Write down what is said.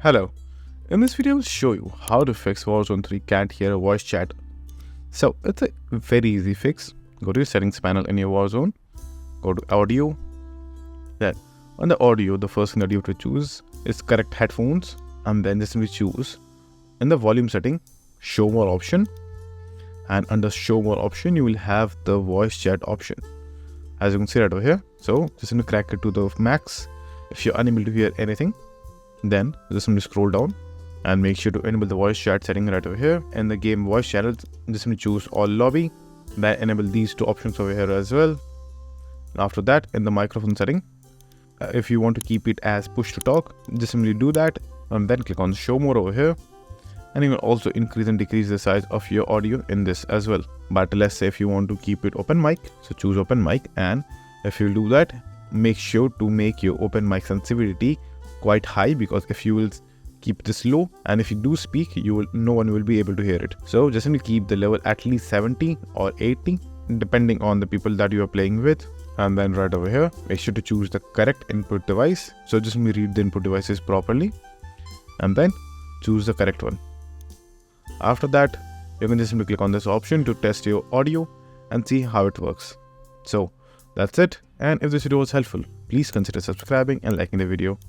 Hello, in this video I will show you how to fix Warzone 3 can't hear a voice chat. So it's a very easy fix. Go to your settings panel in your Warzone, go to audio, then on the audio the first thing that you have to choose is correct headphones, and then just simply choose in the volume setting show more option, and under show more option you will have the voice chat option as you can see right over here. So just simply crack it to the max. If you're unable to hear anything, then just simply scroll down and make sure to enable the voice chat setting right over here. In the game voice channels, just simply choose all lobby, then enable these two options over here as well. After that, in the microphone setting, if you want to keep it as push to talk, just simply do that and then click on show more over here, and you can also increase and decrease the size of your audio in this as well. But let's say if you want to keep it open mic, so choose open mic, and if you do that, make sure to make your open mic sensitivity quite high, because if you will keep this low and if you do speak, no one will be able to hear it. So just simply keep the level at least 70 or 80 depending on the people that you are playing with. And then right over here, make sure to choose the correct input device. So just simply read the input devices properly and then choose the correct one. After that, you can just simply click on this option to test your audio and see how it works. So that's it, and if this video was helpful, please consider subscribing and liking the video.